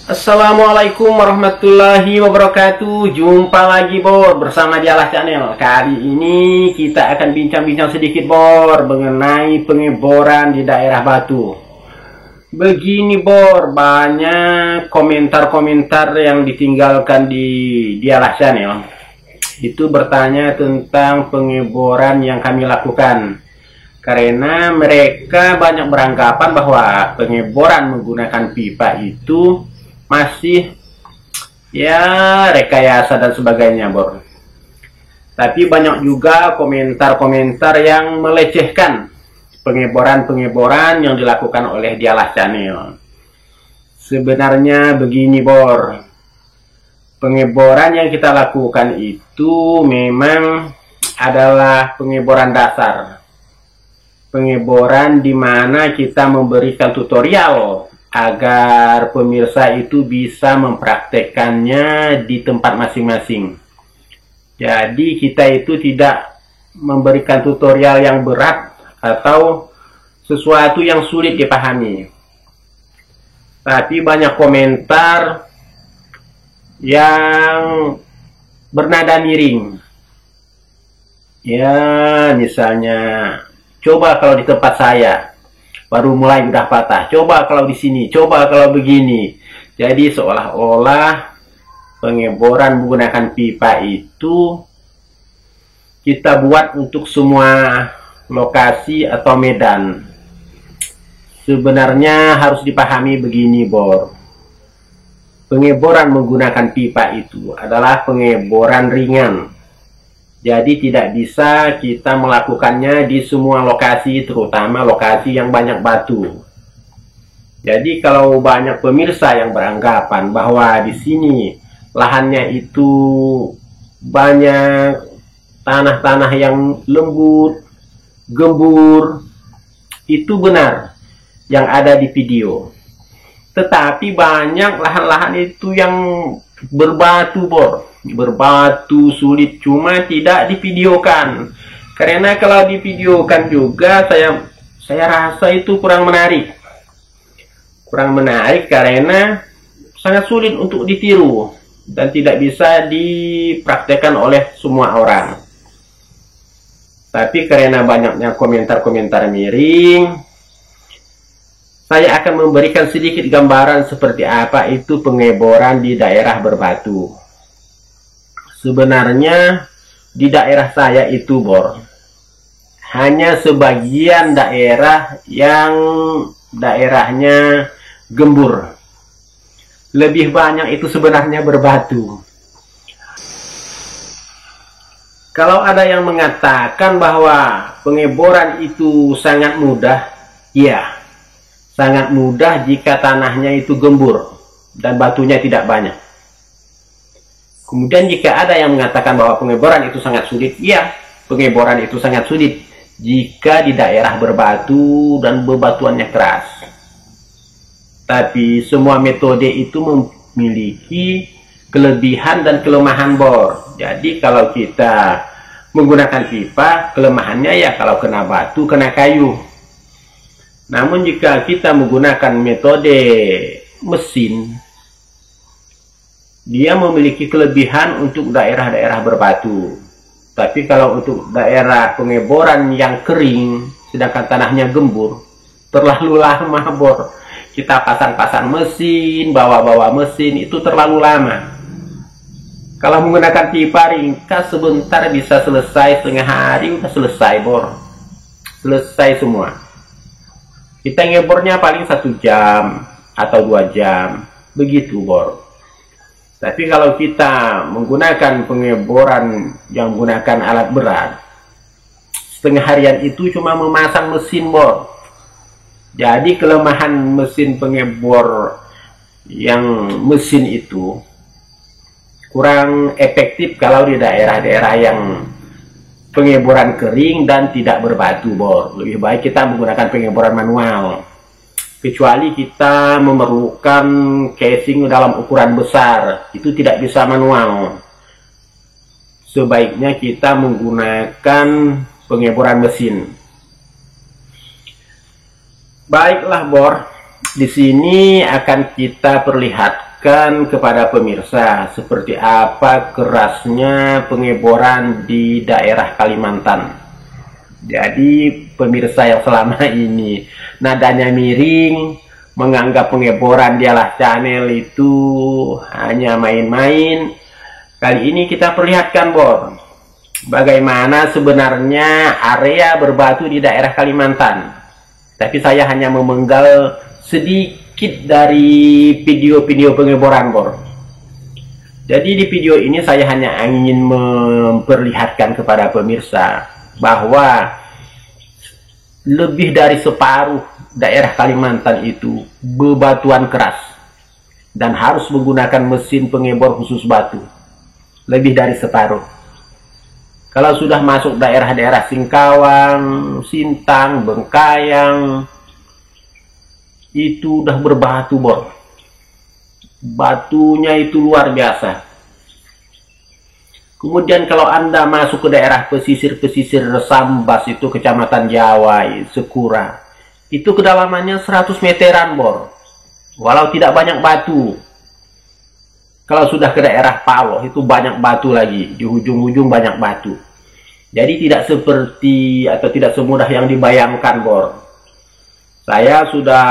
Assalamualaikum warahmatullahi wabarakatuh. Jumpa lagi Bor bersama Dialah Channel. Kali ini kita akan bincang-bincang sedikit Bor mengenai pengeboran di daerah Batu. Begini Bor, banyak komentar-komentar yang ditinggalkan di Dialah Channel. Itu bertanya tentang pengeboran yang kami lakukan. Karena mereka banyak beranggapan bahwa pengeboran menggunakan pipa itu masih ya rekayasa dan sebagainya Bor. Tapi banyak juga komentar-komentar yang melecehkan pengeboran-pengeboran yang dilakukan oleh Dialah Channel. Sebenarnya begini Bor, pengeboran yang kita lakukan itu memang adalah pengeboran dasar, pengeboran di mana kita memberikan tutorial agar pemirsa itu bisa mempraktekkannya di tempat masing-masing. Jadi kita itu tidak memberikan tutorial yang berat atau sesuatu yang sulit dipahami. Tapi banyak komentar yang bernada miring. Ya, misalnya, coba kalau di tempat saya baru mulai udah patah, coba kalau di sini, coba kalau begini. Jadi seolah-olah pengeboran menggunakan pipa itu kita buat untuk semua lokasi atau medan. Sebenarnya harus dipahami begini Bor, pengeboran menggunakan pipa itu adalah pengeboran ringan. Jadi tidak bisa kita melakukannya di semua lokasi, terutama lokasi yang banyak batu. Jadi kalau banyak pemirsa yang beranggapan bahwa di sini lahannya itu banyak tanah-tanah yang lembut, gembur, itu benar yang ada di video. Tetapi banyak lahan-lahan itu yang berbatu Bor, berbatu sulit, cuma tidak divideokan. Karena kalau divideokan juga saya rasa itu kurang menarik karena sangat sulit untuk ditiru dan tidak bisa dipraktekkan oleh semua orang. Tapi karena banyaknya komentar-komentar miring, saya akan memberikan sedikit gambaran seperti apa itu pengeboran di daerah berbatu. Sebenarnya di daerah saya itu Bor, hanya sebagian daerah yang daerahnya gembur. Lebih banyak itu sebenarnya berbatu. Kalau ada yang mengatakan bahwa pengeboran itu sangat mudah, ya, sangat mudah jika tanahnya itu gembur dan batunya tidak banyak. Kemudian jika ada yang mengatakan bahwa pengeboran itu sangat sulit, ya, pengeboran itu sangat sulit jika di daerah berbatu dan bebatuannya keras. Tapi semua metode itu memiliki kelebihan dan kelemahan Bor. Jadi kalau kita menggunakan pipa, kelemahannya ya kalau kena batu, kena kayu. Namun jika kita menggunakan metode mesin, dia memiliki kelebihan untuk daerah-daerah berbatu. Tapi kalau untuk daerah pengeboran yang kering, sedangkan tanahnya gembur, terlalu lama Bor. Kita pasang-pasang mesin, bawa-bawa mesin, itu terlalu lama. Kalau menggunakan pipa ringkas, sebentar bisa selesai, setengah hari udah selesai Bor. Selesai semua. Kita ngebornya paling 1 jam atau 2 jam, begitu Bor. Tapi kalau kita menggunakan pengeboran yang menggunakan alat berat, setengah harian itu cuma memasang mesin Bor. Jadi kelemahan mesin pengebor yang mesin itu kurang efektif kalau di daerah-daerah yang pengeboran kering dan tidak berbatu Bor. Lebih baik kita menggunakan pengeboran manual. Kecuali kita memerlukan casing dalam ukuran besar, itu tidak bisa manual. Sebaiknya kita menggunakan pengeboran mesin. Baiklah Bor, Di sini akan kita perlihatkan kepada pemirsa seperti apa kerasnya pengeboran di daerah Kalimantan. Jadi pemirsa yang selama ini nadanya miring, menganggap pengeboran Dialah Channel itu hanya main-main, kali ini kita perlihatkan bagaimana sebenarnya area berbatu di daerah Kalimantan. Tapi saya hanya memenggal sedikit dari video-video pengeboran Jadi di video ini saya hanya ingin memperlihatkan kepada pemirsa bahwa lebih dari separuh daerah Kalimantan itu bebatuan keras dan harus menggunakan mesin pengebor khusus batu. Lebih dari separuh. Kalau sudah masuk daerah-daerah Singkawang, Sintang, Bengkayang, itu udah berbatu batunya itu luar biasa. Kemudian kalau Anda masuk ke daerah pesisir-pesisir Sambas, itu Kecamatan Jawai, Sekura, itu kedalamannya 100 meteran walau tidak banyak batu. Kalau sudah ke daerah Paloh itu banyak batu lagi, di ujung-ujung banyak batu. Jadi tidak seperti atau tidak semudah yang dibayangkan Saya sudah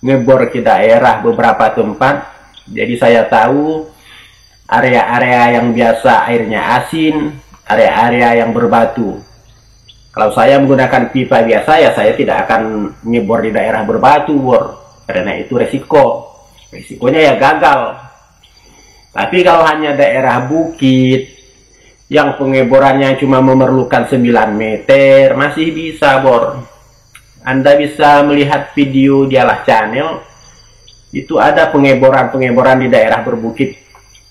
ngebor ke daerah beberapa tempat, jadi saya tahu area-area yang biasa airnya asin, area-area yang berbatu. Kalau saya menggunakan pipa biasa, ya saya tidak akan ngebor di daerah berbatu karena itu resikonya ya gagal. Tapi kalau hanya daerah bukit yang pengeborannya cuma memerlukan 9 meter, masih bisa Anda bisa melihat video Dialah Channel, itu ada pengeboran-pengeboran di daerah berbukit,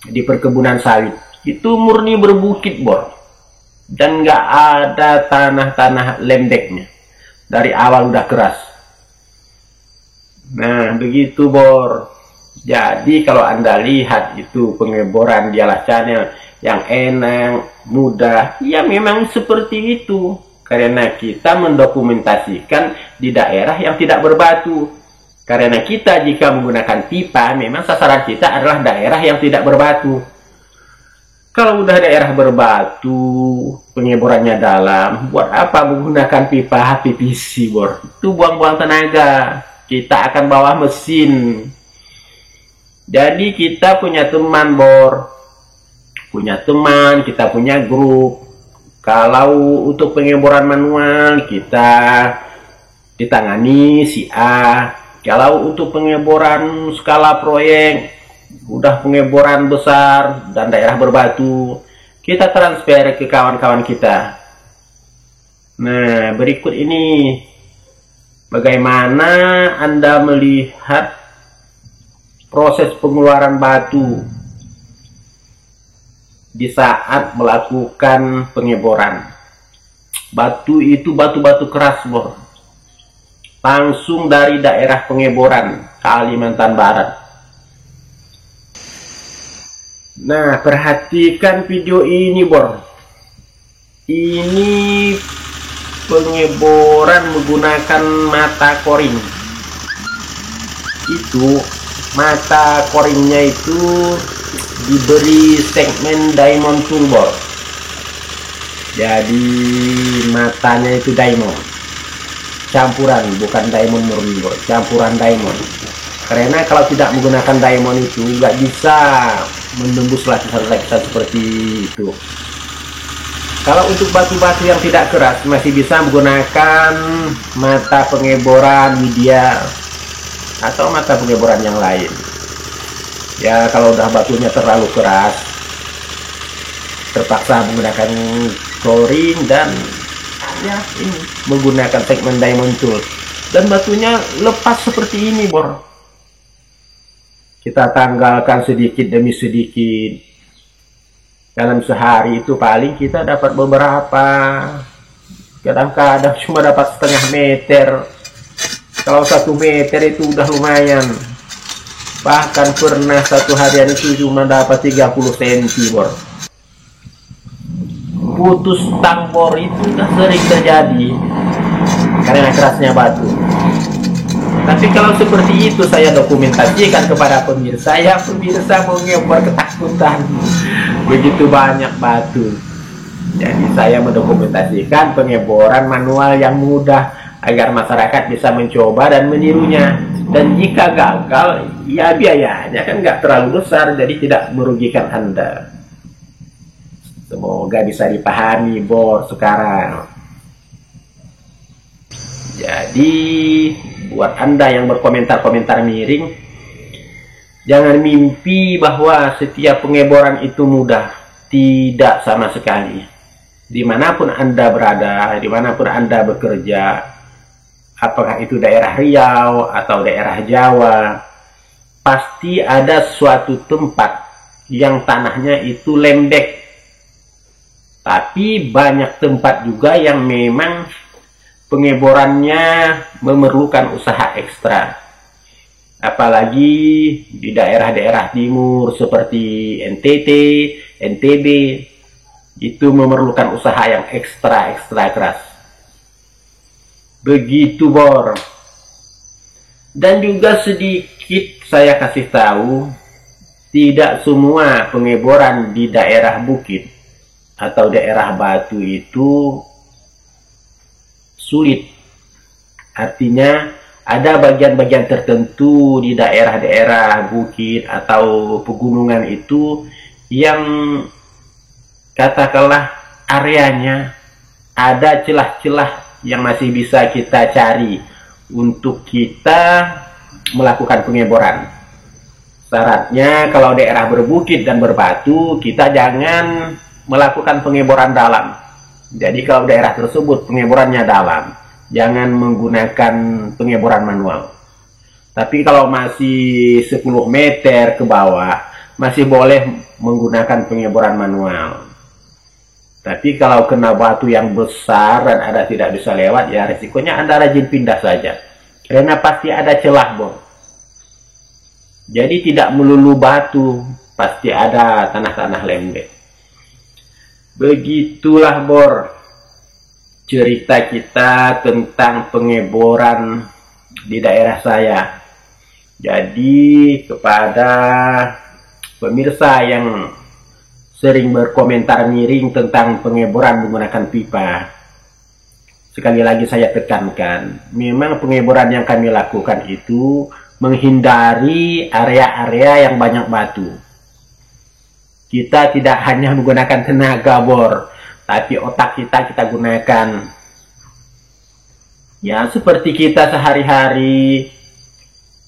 di perkebunan sawit. Itu murni berbukit dan nggak ada tanah-tanah lembeknya, dari awal udah keras. Nah begitu Jadi kalau Anda lihat itu pengeboran Dialah Channel yang enak, mudah, ya memang seperti itu. Karena kita mendokumentasikan di daerah yang tidak berbatu. Karena kita jika menggunakan pipa, memang sasaran kita adalah daerah yang tidak berbatu. Kalau udah daerah berbatu, pengeborannya dalam, buat apa menggunakan pipa PVC Itu buang-buang tenaga. Kita akan bawa mesin. Jadi kita punya teman kita punya grup. Kalau untuk pengeboran manual kita ditangani si A. Kalau untuk pengeboran skala proyek, udah pengeboran besar dan daerah berbatu, kita transfer ke kawan-kawan kita. Nah berikut ini bagaimana Anda melihat proses pengeluaran batu di saat melakukan pengeboran. Batu itu batu-batu keras langsung dari daerah pengeboran Kalimantan Barat. Nah perhatikan video ini ini pengeboran menggunakan mata koring. Itu mata koringnya itu diberi segmen diamond tool jadi matanya itu diamond campuran, bukan diamond murni campuran diamond. Karena kalau tidak menggunakan diamond itu nggak bisa menembus lapisan-lapisan seperti itu. Kalau untuk batu-batu yang tidak keras masih bisa menggunakan mata pengeboran media atau mata pengeboran yang lain. Ya kalau udah batunya terlalu keras, terpaksa menggunakan chlorine dan ya ini menggunakan segmen diamond tool. Dan batunya lepas seperti ini Kita tanggalkan sedikit demi sedikit. Dalam sehari itu paling kita dapat beberapa. Kadang-kadang cuma dapat setengah meter. Kalau 1 meter itu udah lumayan. Bahkan pernah satu harian itu cuma dapat 30 cm putus tang itu udah sering terjadi karena kerasnya batu. Tapi kalau seperti itu saya dokumentasikan kepada pemirsa, ya pemirsa mengebor ketakutan. Begitu banyak batu. Jadi saya mendokumentasikan pengeboran manual yang mudah agar masyarakat bisa mencoba dan menirunya. Dan jika gagal, ya biayanya kan nggak terlalu besar, jadi tidak merugikan Anda. Semoga bisa dipahami bor sekarang. Jadi buat Anda yang berkomentar-komentar miring, jangan mimpi bahwa setiap pengeboran itu mudah. Tidak sama sekali. Dimanapun Anda berada, dimanapun Anda bekerja, apakah itu daerah Riau atau daerah Jawa, pasti ada suatu tempat yang tanahnya itu lembek. Tapi banyak tempat juga yang memang pengeborannya memerlukan usaha ekstra. Apalagi di daerah-daerah timur seperti NTT, NTB, itu memerlukan usaha yang ekstra keras. Begitu bor. Dan juga sedikit saya kasih tahu, tidak semua pengeboran di daerah bukit atau daerah batu itu sulit. Artinya ada bagian-bagian tertentu di daerah-daerah bukit atau pegunungan itu yang katakanlah areanya ada celah-celah yang masih bisa kita cari untuk kita melakukan pengeboran. Syaratnya kalau daerah berbukit dan berbatu, kita jangan melakukan pengeboran dalam. Jadi kalau daerah tersebut pengeborannya dalam, jangan menggunakan pengeboran manual. Tapi kalau masih 10 meter ke bawah, masih boleh menggunakan pengeboran manual. Tapi kalau kena batu yang besar dan Anda tidak bisa lewat, ya resikonya Anda rajin pindah saja. Karena pasti ada celah bor. Jadi tidak melulu batu, pasti ada tanah-tanah lembek. Begitulah bor cerita kita tentang pengeboran di daerah saya. Jadi kepada pemirsa yang sering berkomentar miring tentang pengeboran menggunakan pipa, sekali lagi saya tekankan, memang pengeboran yang kami lakukan itu menghindari area-area yang banyak batu. Kita tidak hanya menggunakan tenaga bor, tapi otak kita gunakan. Ya seperti kita sehari-hari,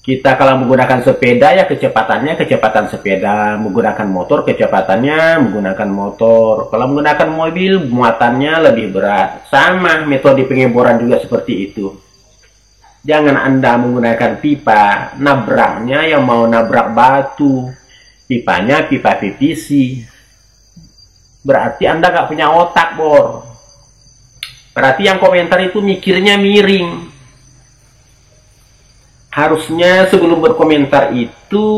kita kalau menggunakan sepeda ya kecepatan sepeda, menggunakan motor kecepatannya menggunakan motor. Kalau menggunakan mobil muatannya lebih berat. Sama metode pengeboran juga seperti itu. Jangan Anda menggunakan pipa, nabraknya yang mau nabrak batu. Pipanya pipa PVC. Berarti Anda nggak punya otak bor. Berarti yang komentar itu mikirnya miring. Harusnya sebelum berkomentar itu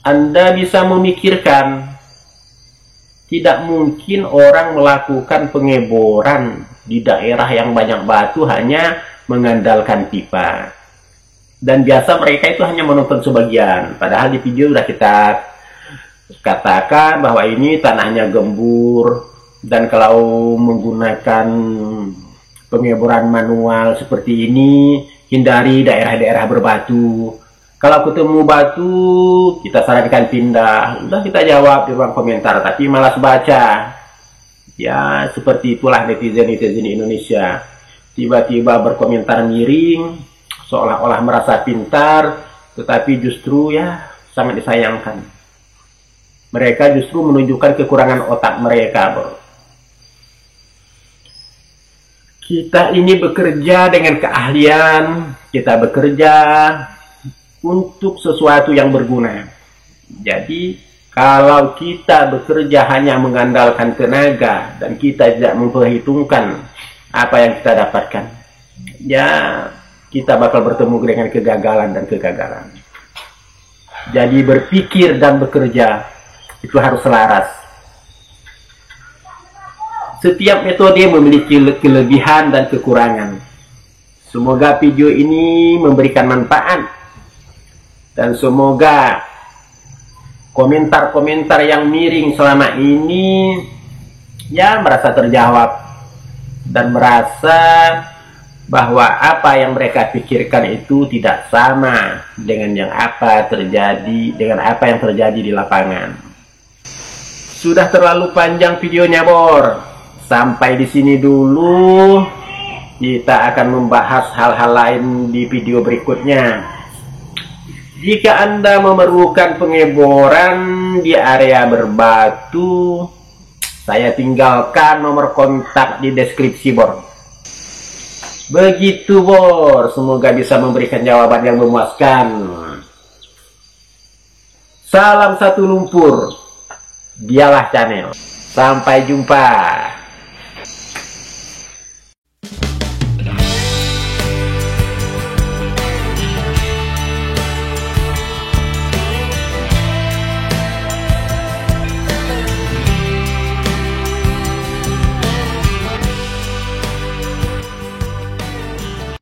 Anda bisa memikirkan, tidak mungkin orang melakukan pengeboran di daerah yang banyak batu hanya mengandalkan pipa. Dan biasa mereka itu hanya menonton sebagian, padahal di video sudah kita katakan bahwa ini tanahnya gembur, dan kalau menggunakan pengeboran manual seperti ini, hindari daerah-daerah berbatu. Kalau ketemu batu, kita sarankan pindah. Udah kita jawab di ruang komentar, tapi malas baca. Ya, seperti itulah netizen-netizen Indonesia. Tiba-tiba berkomentar miring, seolah-olah merasa pintar, tetapi justru ya sangat disayangkan. Mereka justru menunjukkan kekurangan otak mereka, bro. Kita ini bekerja dengan keahlian, kita bekerja untuk sesuatu yang berguna. Jadi, kalau kita bekerja hanya mengandalkan tenaga dan kita tidak memperhitungkan apa yang kita dapatkan, ya kita bakal bertemu dengan kegagalan dan kegagalan. Jadi berpikir dan bekerja itu harus selaras. Setiap metode memiliki kelebihan dan kekurangan. Semoga video ini memberikan manfaat, dan semoga komentar-komentar yang miring selama ini ya merasa terjawab, dan merasa bahwa apa yang mereka pikirkan itu tidak sama dengan yang terjadi di lapangan. Sudah terlalu panjang videonya, Bor. Sampai di sini dulu. Kita akan membahas hal-hal lain di video berikutnya. Jika Anda memerlukan pengeboran di area berbatu, saya tinggalkan nomor kontak di deskripsi, Bor. Begitu, Bor. Semoga bisa memberikan jawaban yang memuaskan. Salam satu lumpur. Dialah Channel. Sampai jumpa.